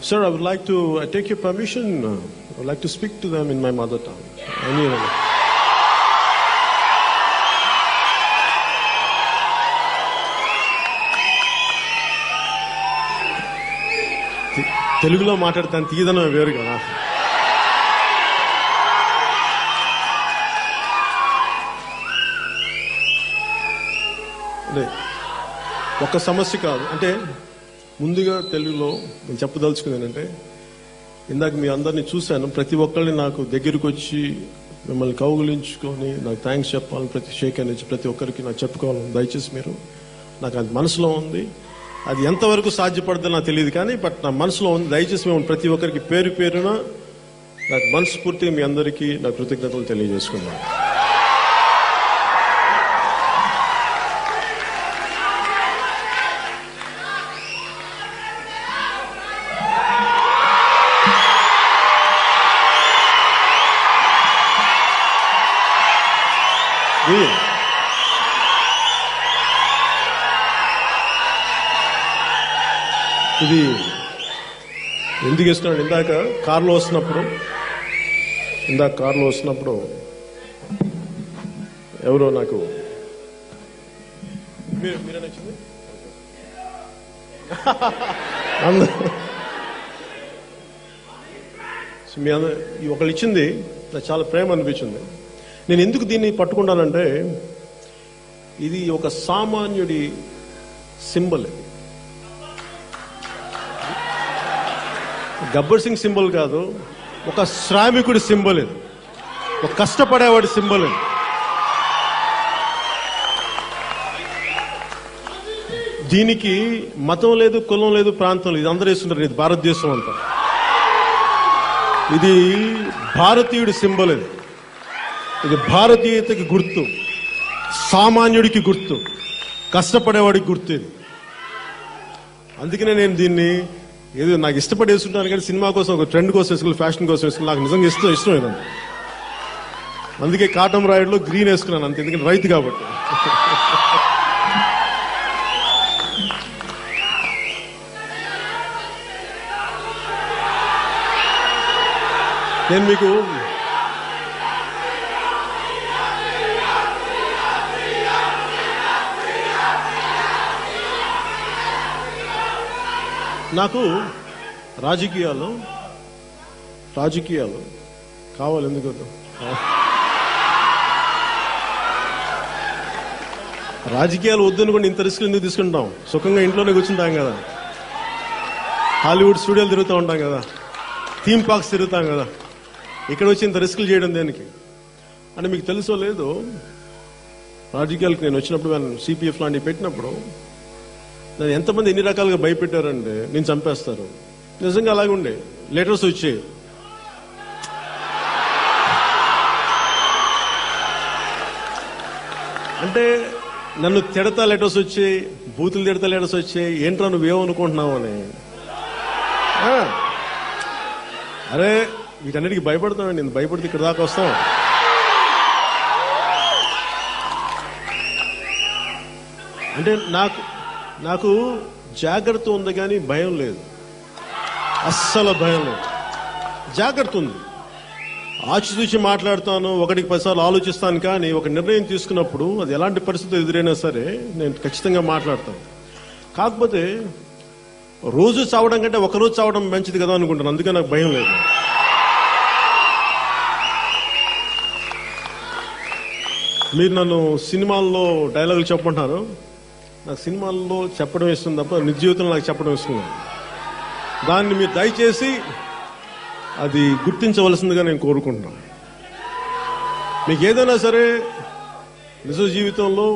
Sir, I would like to take your permission. I would like to speak to them in my mother tongue. తెలుగులో మాట్లాడతాను, తీయదనం వేరు కదా. అంటే ఒక సమస్య కాదు. అంటే ముందుగా తెలుగులో నేను చెప్పదలుచుకుంది ఏంటంటే, ఇందాక మీ అందరినీ చూశాను. ప్రతి ఒక్కరిని నాకు దగ్గరికి వచ్చి మిమ్మల్ని కౌగులించుకొని నాకు థ్యాంక్స్ చెప్పాలని, ప్రతి షేక్ అనేది ప్రతి ఒక్కరికి నాకు చెప్పుకోవాలని దయచేసి మీరు, నాకు అది మనసులో ఉంది. అది ఎంతవరకు సాధ్యపడుతుందో నాకు తెలియదు, కానీ బట్ నా మనసులో ఉంది. దయచేసి మేము ప్రతి ఒక్కరికి పేరు పేరున నాకు మనస్ఫూర్తిగా మీ అందరికీ నా కృతజ్ఞతలు తెలియజేసుకున్నాను. ఇది ఎందుకు ఇస్తున్నాడు, ఇందాక కారులో వస్తున్నప్పుడు ఎవరో నాకు మీరే నచ్చింది మీ ఒకళ్ళు ఇచ్చింది నాకు చాలా ప్రేమ అనిపించింది. నేను ఎందుకు దీన్ని పట్టుకుంటానంటే, ఇది ఒక సామాన్యుడి సింబల్. గబ్బర్ సింగ్ సింబల్ కాదు, ఒక శ్రామికుడి సింబల్ ఇది, ఒక కష్టపడేవాడి సింబల్ ఇది. దీనికి మతం లేదు, కులం లేదు, ప్రాంతం లేదు, ఇది అందరూ వేస్తుంటారు. ఇది భారతదేశం అంతా. ఇది భారతీయుడి సింబల్. ఇది భారతీయతకి గుర్తు, సామాన్యుడికి గుర్తు, కష్టపడేవాడికి గుర్తు ఇది. అందుకనే నేను దీన్ని ఏదో నాకు ఇష్టపడి వేసుకుంటాను, కానీ సినిమా కోసం, ఒక ట్రెండ్ కోసం వేసుకుని, ఫ్యాషన్ కోసం వేసుకుని, నాకు నిజంగా ఇష్టం లేదండి. అందుకే కాటం రాయుడులో గ్రీన్ వేసుకున్నాను అంతే, ఎందుకంటే రైతు కాబట్టి. నేను మీకు నాకు రాజకీయాలు కావాలి. ఎందుకు రాజకీయాలు వద్దనుకోండి, ఇంత రిస్క్ ఎందుకు తీసుకుంటాం? సుఖంగా ఇంట్లోనే కూర్చుంటాం కదా, హాలీవుడ్ స్టూడియోలు తిరుగుతూ ఉంటాం కదా, థీమ్ పార్క్స్ తిరుగుతాం కదా. ఇక్కడ వచ్చి ఇంత రిస్క్లు చేయడం దేనికి? అంటే మీకు తెలుసో లేదో, రాజకీయాలకు నేను వచ్చినప్పుడు, నేను సిపిఎఫ్ లాంటివి పెట్టినప్పుడు నన్ను ఎంతమంది ఎన్ని రకాలుగా భయపెట్టారంటే, నేను చంపేస్తారు. నిజంగా అలాగే ఉండే లెటర్స్ వచ్చాయి. అంటే నన్ను తిడతా లెటర్స్ వచ్చాయి, బూతులు తిడతా లెటర్స్ వచ్చాయి. ఏంట్రా నువ్వేమనుకుంటున్నావు అని. అరే వీటన్నిటికీ భయపడతామండి, నేను భయపడితే ఇక్కడ దాకా వస్తాం. అంటే నాకు జాగ్రత్త ఉంది, కానీ భయం లేదు, అస్సలు భయం లేదు. జాగ్రత్త ఉంది, ఆచితూచి మాట్లాడతాను, ఒకటికి 10 సార్లు ఆలోచిస్తాను. కానీ ఒక నిర్ణయం తీసుకున్నప్పుడు అది ఎలాంటి పరిస్థితులు ఎదురైనా సరే నేను ఖచ్చితంగా మాట్లాడతాను. కాకపోతే రోజు చావడం కంటే ఒకరోజు చావడం మంచిది కదా అనుకుంటాను. అందుకే నాకు భయం లేదు. మీరు నన్ను సినిమాల్లో డైలాగులు చెప్పమంటున్నారు, నాకు సినిమాల్లో చెప్పడం ఇస్తుంది తప్ప నిజ జీవితంలో నాకు చెప్పడం ఇస్తుంది. దాన్ని మీరు దయచేసి అది గుర్తించవలసిందిగా నేను కోరుకుంటున్నాను. మీకు ఏదైనా సరే నిజ జీవితంలో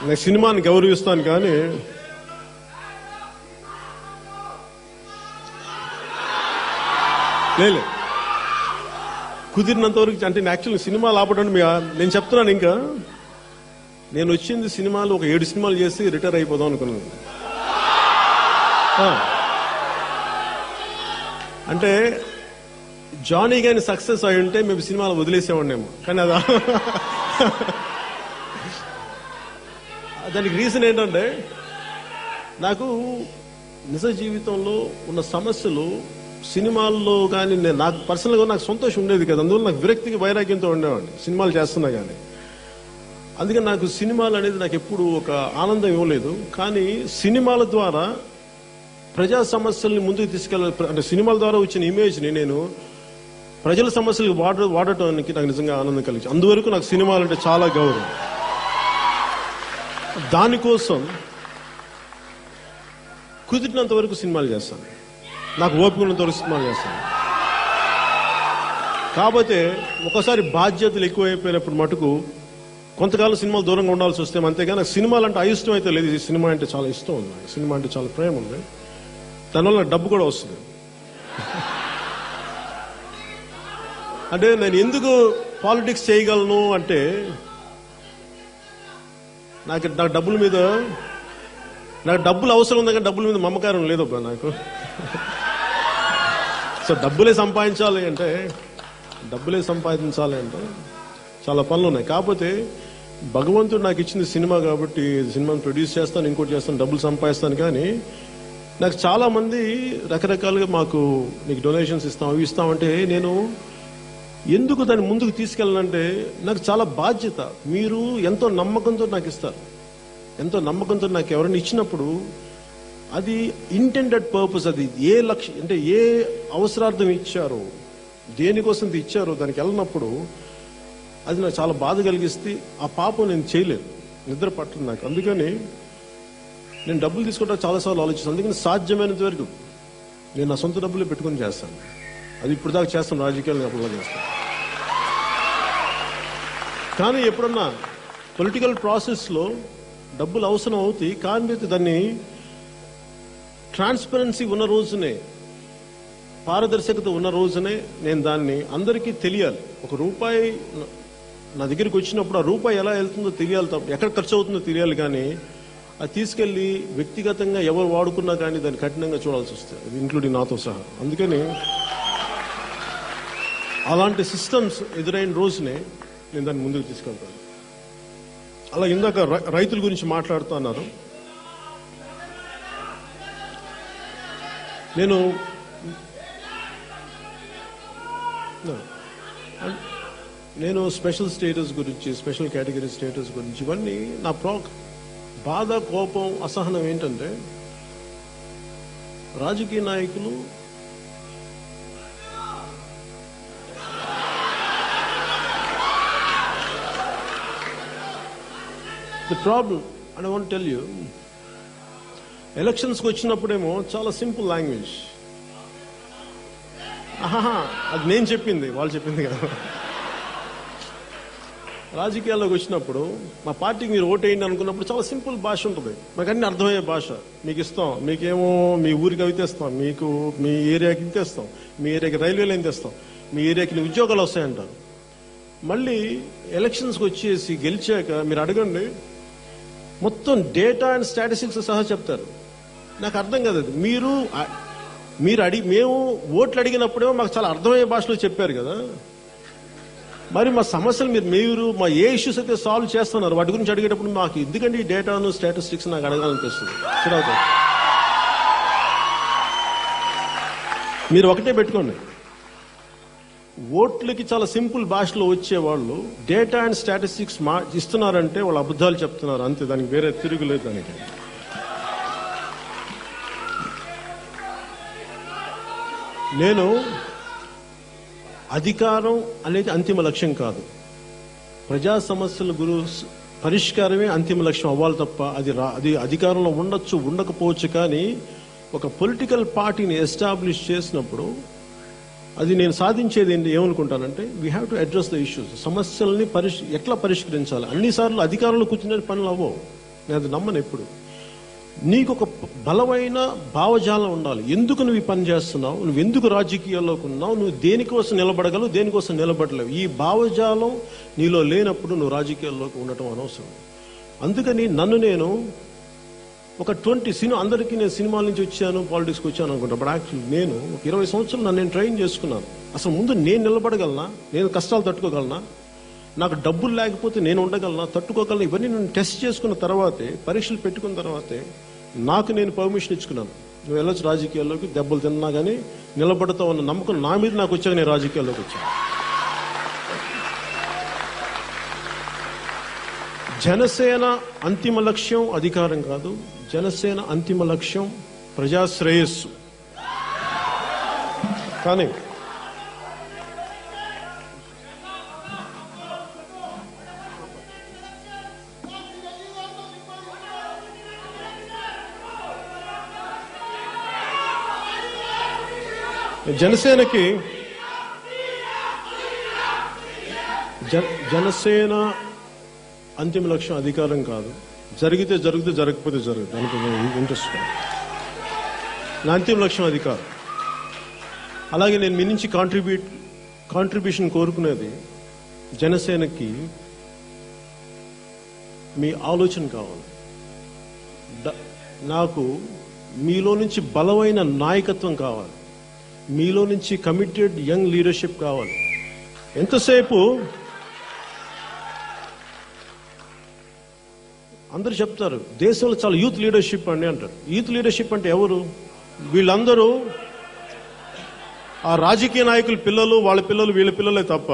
నేను సినిమాని గౌరవిస్తాను, కానీ లేదు కుదిరినంత వరకు. అంటే యాక్చువల్లీ సినిమాలు ఆపడం నేను చెప్తున్నాను. ఇంకా నేను వచ్చింది సినిమాలు ఒక 7 సినిమాలు చేసి రిటైర్ అయిపోదాం అనుకున్నాను. అంటే జానీ గాని సక్సెస్ అయి ఉంటే మేము సినిమాలు వదిలేసేవాడినేమో, కానీ దానికి రీజన్ ఏంటంటే, నాకు నిజ జీవితంలో ఉన్న సమస్యలు సినిమాల్లో కానీ నాకు పర్సనల్గా నాకు సంతోషం ఉండేది కదా, అందువల్ల నాకు విరక్తికి వైరాగ్యంతో ఉండేవాడిని సినిమాలు చేస్తున్నా కానీ. అందుకని నాకు సినిమాలు అనేది నాకు ఎప్పుడు ఒక ఆనందం ఇవ్వలేదు. కానీ సినిమాల ద్వారా ప్రజా సమస్యల్ని ముందుకు అంటే సినిమాల ద్వారా వచ్చిన ఇమేజ్ని నేను ప్రజల సమస్యలు వాడటానికి నాకు నిజంగా ఆనందం కలిగింది. అందువరకు నాకు సినిమాలంటే చాలా గౌరవం. దానికోసం కుదిరినంత వరకు సినిమాలు చేస్తాను, నాకు ఓపిక ఉన్నంత వరకు సినిమాలు చేస్తాను. కాకపోతే ఒకసారి బాధ్యతలు ఎక్కువైపోయినప్పుడు మటుకు కొంతకాలం సినిమాలు దూరంగా ఉండాల్సి వస్తే, అంతేగాని నాకు సినిమాలు అంటే అయిష్టం అయితే లేదు. ఈ సినిమా అంటే చాలా ఇష్టం ఉంది, సినిమా అంటే చాలా ప్రేమ ఉంది, దానివల్ల డబ్బు కూడా వస్తుంది. అంటే నేను ఎందుకు పాలిటిక్స్ చేయగలను అంటే నాకు డబ్బుల మీద నాకు డబ్బులు అవసరం ఉంది కానీ డబ్బుల మీద మమకారం లేదబ్బా నాకు. సో డబ్బులే సంపాదించాలి అంటే చాలా పనులు ఉన్నాయి. కాకపోతే భగవంతుడు నాకు ఇచ్చింది సినిమా కాబట్టి సినిమాను ప్రొడ్యూస్ చేస్తాను, ఇంకోటి చేస్తాను, డబ్బులు సంపాదిస్తాను. కానీ నాకు చాలా మంది రకరకాలుగా నీకు డొనేషన్స్ ఇస్తాం, అవి ఇస్తామంటే నేను ఎందుకు దాన్ని ముందుకు తీసుకెళ్ళాలంటే నాకు చాలా బాధ్యత. మీరు ఎంతో నమ్మకంతో నాకు ఇస్తారు, ఎంతో నమ్మకంతో నాకు ఎవరైనా ఇచ్చినప్పుడు అది ఇంటెండెడ్ పర్పస్, అది ఏ లక్ష్యం అంటే ఏ అవసరార్థం ఇచ్చారో, దేనికోసం ఇచ్చారో దానికి వెళ్ళినప్పుడు అది నాకు చాలా బాధ కలిగిస్తే ఆ పాపం నేను చేయలేను, నిద్ర పట్టదు నాకు. అందుకని నేను డబ్బులు తీసుకుంటా చాలాసార్లు ఆలోచిస్తాను. అందుకని సాధ్యమైనంత వరకు నేను నా సొంత డబ్బులే పెట్టుకుని చేస్తాను. అది ఇప్పుడు దాకా చేస్తాను, రాజకీయాలు అప్పుడులా చేస్తాను. కానీ ఎప్పుడన్నా పొలిటికల్ ప్రాసెస్లో డబ్బులు అవసరం అవుతాయి, కానీ దాన్ని ట్రాన్స్పరెన్సీ ఉన్న రోజునే, పారదర్శకత ఉన్న రోజునే నేను దాన్ని అందరికీ తెలియాలి. ఒక రూపాయి నా దగ్గరికి వచ్చినప్పుడు ఆ రూపాయి ఎలా వెళ్తుందో తెలియాలి, తప్ప ఎక్కడ ఖర్చు అవుతుందో తెలియాలి. కానీ అది తీసుకెళ్లి వ్యక్తిగతంగా ఎవరు వాడుకున్నా కానీ దాన్ని కఠినంగా చూడాల్సి వస్తుంది, ఇంక్లూడింగ్ నాతో సహా. అందుకని అలాంటి సిస్టమ్స్ ఎదురైన రోజునే నేను దాన్ని ముందుకు తీసుకెళ్తాను. అలా ఇందాక రైతుల గురించి మాట్లాడుతున్నారు. నేను స్పెషల్ స్టేటస్ గురించి, స్పెషల్ కేటగిరీ స్టేటస్ గురించి, ఇవన్నీ నా బాధ, కోపం, అసహనం ఏంటంటే రాజకీయ నాయకులు the problem and I want tell you, ఎలక్షన్స్కి వచ్చినప్పుడేమో చాలా సింపుల్ లాంగ్వేజ్. అది నేను చెప్పింది, వాళ్ళు చెప్పింది కదా. రాజకీయాల్లోకి వచ్చినప్పుడు మా పార్టీకి మీరు ఓటేయండి అనుకున్నప్పుడు చాలా సింపుల్ భాష ఉంటుంది, మాకు అన్ని అర్థమయ్యే భాష. మీకు ఇస్తాం, మీకేమో మీ ఊరికి అవి తెస్తాం, మీకు మీ ఏరియాకి ఇంత తెస్తాం, మీ ఏరియాకి రైల్వే లైన్ తెస్తాం, మీ ఏరియాకి ఉద్యోగాలు వస్తాయంటారు. మళ్ళీ ఎలక్షన్స్కి వచ్చేసి గెలిచాక మీరు అడగండి, మొత్తం డేటా అండ్ స్టాటిస్టిక్స్ సహా చెప్తారు. నాకు అర్థం కాదు అది. మేము ఓట్లు అడిగినప్పుడేమో మాకు చాలా అర్థమయ్యే భాషలో చెప్పారు కదా, మరి మా సమస్యలు మీరు మా ఏ ఇష్యూస్ అయితే సాల్వ్ చేస్తున్నారు వాటి గురించి అడిగేటప్పుడు మాకు ఎందుకంటే ఈ డేటాను స్టాటిస్టిక్స్ నాకు అడగాలనిపిస్తుంది. మీరు ఒకటే పెట్టుకోండి, ఓట్లకి చాలా సింపుల్ భాషలో వచ్చేవాళ్ళు డేటా అండ్ స్టాటిస్టిక్స్ ఇస్తున్నారంటే వాళ్ళు అబద్ధాలు చెప్తున్నారు, అంతే, దానికి వేరే తిరుగులేదు. దానికి నేను అధికారం అనేది అంతిమ లక్ష్యం కాదు, ప్రజా సమస్యల పరిష్కారమే అంతిమ లక్ష్యం అవ్వాలి తప్ప అది అధికారంలో ఉండొచ్చు, ఉండకపోవచ్చు. కానీ ఒక పొలిటికల్ పార్టీని ఎస్టాబ్లిష్ చేసినప్పుడు అది నేను సాధించేది ఏమనుకుంటానంటే, we have to address the issues. సమస్యల్ని ఎట్లా పరిష్కరించాలి. అన్నిసార్లు అధికారంలో కూర్చునే పనులు అవ్వవు, నేను అది నమ్మను ఎప్పుడు. నీకు ఒక బలమైన భావజాలం ఉండాలి. ఎందుకు నువ్వు ఈ పని చేస్తున్నావు, నువ్వు ఎందుకు రాజకీయాల్లోకి ఉన్నావు, నువ్వు దేనికోసం నిలబడగలవు, దేనికోసం నిలబడలేవు. ఈ భావజాలం నీలో లేనప్పుడు నువ్వు రాజకీయాల్లోకి ఉండటం అనవసరం. అందుకని నేను ఒక 20 అందరికీ నేను సినిమాల నుంచి వచ్చాను, పాలిటిక్స్కి వచ్చాను అనుకుంటా. బట్ యాక్చువల్లీ నేను ఒక 20 సంవత్సరాలు నేను ట్రైన్ చేసుకున్నాను. అసలు ముందు నేను నిలబడగలనా, నేను కష్టాలు తట్టుకోగలనా, నాకు డబ్బులు లేకపోతే నేను ఉండగలనా, తట్టుకోగలనా, ఇవన్నీ నేను టెస్ట్ చేసుకున్న తర్వాతే, పరీక్షలు పెట్టుకున్న తర్వాతే నాకు నేను పర్మిషన్ ఇచ్చుకున్నాను. నువ్వు వెళ్ళొచ్చు రాజకీయాల్లోకి, దెబ్బలు తిన్నా కానీ నిలబడతావు అన్న నమ్మకం నా మీద నాకు వచ్చాక నేను రాజకీయాల్లోకి వచ్చాను. జనసేన అంతిమ లక్ష్యం అధికారం కాదు, జనసేన అంతిమ లక్ష్యం ప్రజాశ్రేయస్సు. కానీ జనసేనకి జనసేన అంతిమ లక్ష్యం అధికారం కాదు. జరిగితే జరుగుతూ, జరగకపోతే జరగదు. దానికి ఇంట్రెస్ట్ కాదు. నా అంతిమ లక్ష్యం అధికారం. అలాగే నేను మీ నుంచి కాంట్రిబ్యూషన్ కోరుకునేది, జనసేనకి మీ ఆలోచన కావాలి. నాకు మీలో నుంచి బలమైన నాయకత్వం కావాలి, మీలో నుంచి కమిటెడ్ యంగ్ లీడర్షిప్ కావాలి. ఎంతసేపు అందరూ చెప్తారు దేశంలో చాలా యూత్ లీడర్షిప్ అండి అంటారు. యూత్ లీడర్షిప్ అంటే ఎవరు? వీళ్ళందరూ ఆ రాజకీయ నాయకుల పిల్లలు, వాళ్ళ పిల్లలు, వీళ్ళ పిల్లలే తప్ప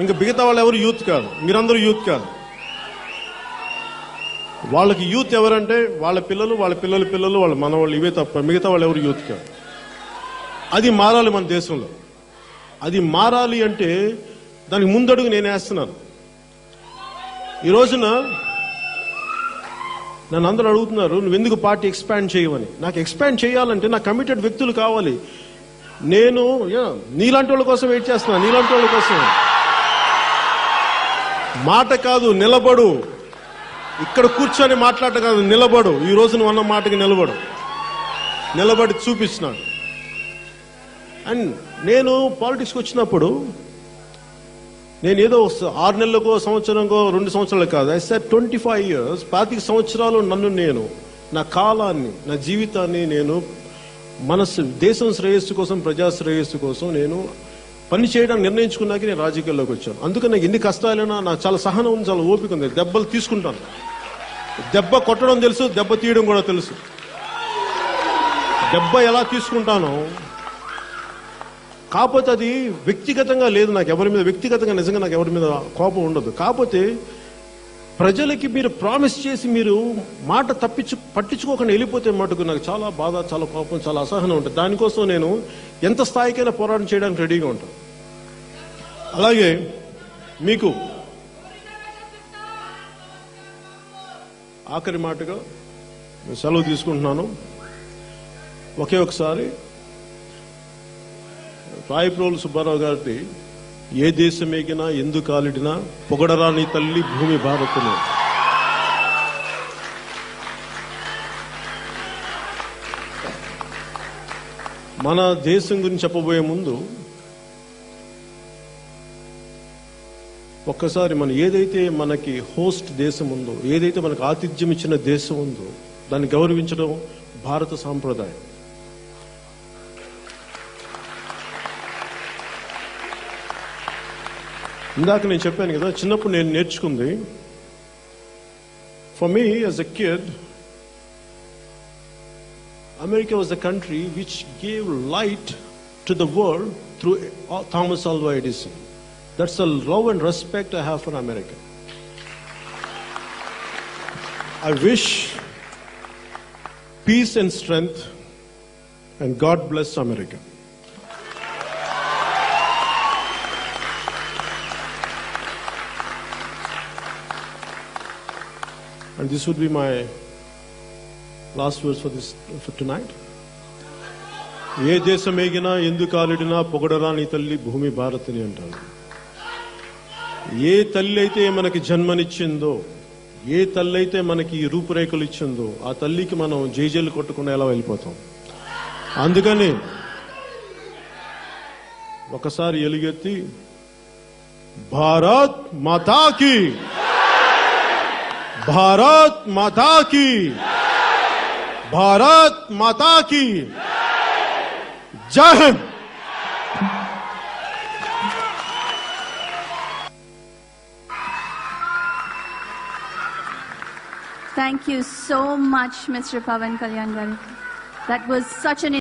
ఇంకా మిగతా వాళ్ళు ఎవరు యూత్ కాదు. మీరందరూ యూత్ కాదు. వాళ్ళకి యూత్ ఎవరంటే వాళ్ళ పిల్లలు, వాళ్ళ పిల్లల పిల్లలు, వాళ్ళ మనవాళ్ళు, ఇవే తప్ప మిగతా వాళ్ళు ఎవరు యూత్ కాదు. అది మారాలి మన దేశంలో. అది మారాలి అంటే దానికి ముందడుగు నేను వేస్తున్నాను. ఈ రోజున నన్ను అందరూ అడుగుతున్నారు, నువ్వు ఎందుకు పార్టీ ఎక్స్పాండ్ చేయవని. నాకు ఎక్స్పాండ్ చేయాలంటే నాకు కమిటెడ్ వ్యక్తులు కావాలి. నేను నీలాంటి వాళ్ళ కోసం వెయిట్ చేస్తున్నా. నీలాంటి వాళ్ళ కోసం మాట కాదు, నిలబడు. ఇక్కడ కూర్చొని మాట్లాడటం కాదు, నిలబడు. ఈ రోజు నువ్వు అన్న మాటకి నిలబడి చూపిస్తున్నాను. అండ్ నేను పాలిటిక్స్కి వచ్చినప్పుడు నేను ఏదో 6 నెలలకో, సంవత్సరంకో, 2 సంవత్సరాలు కాదు. ఐ సెడ్ 25 years, 25 సంవత్సరాలు నేను నా కాలాన్ని, నా జీవితాన్ని నేను దేశం శ్రేయస్సు కోసం, ప్రజా శ్రేయస్సు కోసం నేను పని చేయడానికి నిర్ణయించుకున్నాక నేను రాజకీయాల్లోకి వచ్చాను. అందుకని నాకు ఎన్ని కష్టాలైనా నాకు చాలా సహనం ఉంది, చాలా ఓపిక ఉంది. దెబ్బలు తీసుకుంటాను. దెబ్బ కొట్టడం తెలుసు, దెబ్బ తీయడం కూడా తెలుసు. దెబ్బ ఎలా తీసుకుంటానో, కాకపోతే అది వ్యక్తిగతంగా లేదు. నాకు ఎవరి మీద వ్యక్తిగతంగా నిజంగా నాకు ఎవరి మీద కోపం ఉండదు. కాకపోతే ప్రజలకి మీరు ప్రామిస్ చేసి మీరు మాట పట్టించుకోకుండా వెళ్ళిపోతే మటుకు నాకు చాలా బాధ, చాలా కోపం, చాలా అసహనం ఉంటుంది. దానికోసం నేను ఎంత స్థాయికైనా పోరాటం చేయడానికి రెడీగా ఉంటాను. అలాగే మీకు ఆఖరి మాటగా సెలవు తీసుకుంటున్నాను. ఒకే ఒకసారి రాయప్రోలు సుబ్బారావు గారి ఏ దేశం ఎగినా, ఎందు కాలిడినా, పొగడరాని తల్లి భూమి భారతము. మన దేశం గురించి చెప్పబోయే ముందు ఒక్కసారి మనం ఏదైతే మనకి హోస్ట్ దేశం ఉందో, ఏదైతే మనకు ఆతిథ్యం ఇచ్చిన దేశం ఉందో, దాన్ని గౌరవించడం భారత సాంప్రదాయం. ఇందాక నేను చెప్పాను కదా, చిన్నప్పుడు నేను నేర్చుకుంది. For me as a kid, America was the country which gave light to the world through Thomas Alva Edison. That's the love and respect I have for America. I wish peace and strength, and God bless America. And this would be my last words for tonight. ఏ దేశం ఎగినా, ఎందు కాలిడినా, పొగడరాని తల్లి భూమి భారతిని అంటారు. ఏ తల్లి అయితే మనకి జన్మనిచ్చిందో, ఏ తల్లి అయితే మనకి ఈ రూపురేఖలు ఇచ్చిందో, ఆ తల్లికి మనం జైజేలు కొట్టుకుని ఎలా వెళ్ళిపోతాం. అందుకని ఒకసారి ఎలుగెత్తి భారత్ మాతాకి, భారత్ మాతాకి, భారత్ మాతాకి జై Hind. Thank you so much, Mr. Pawan Kalyan garu. That was such an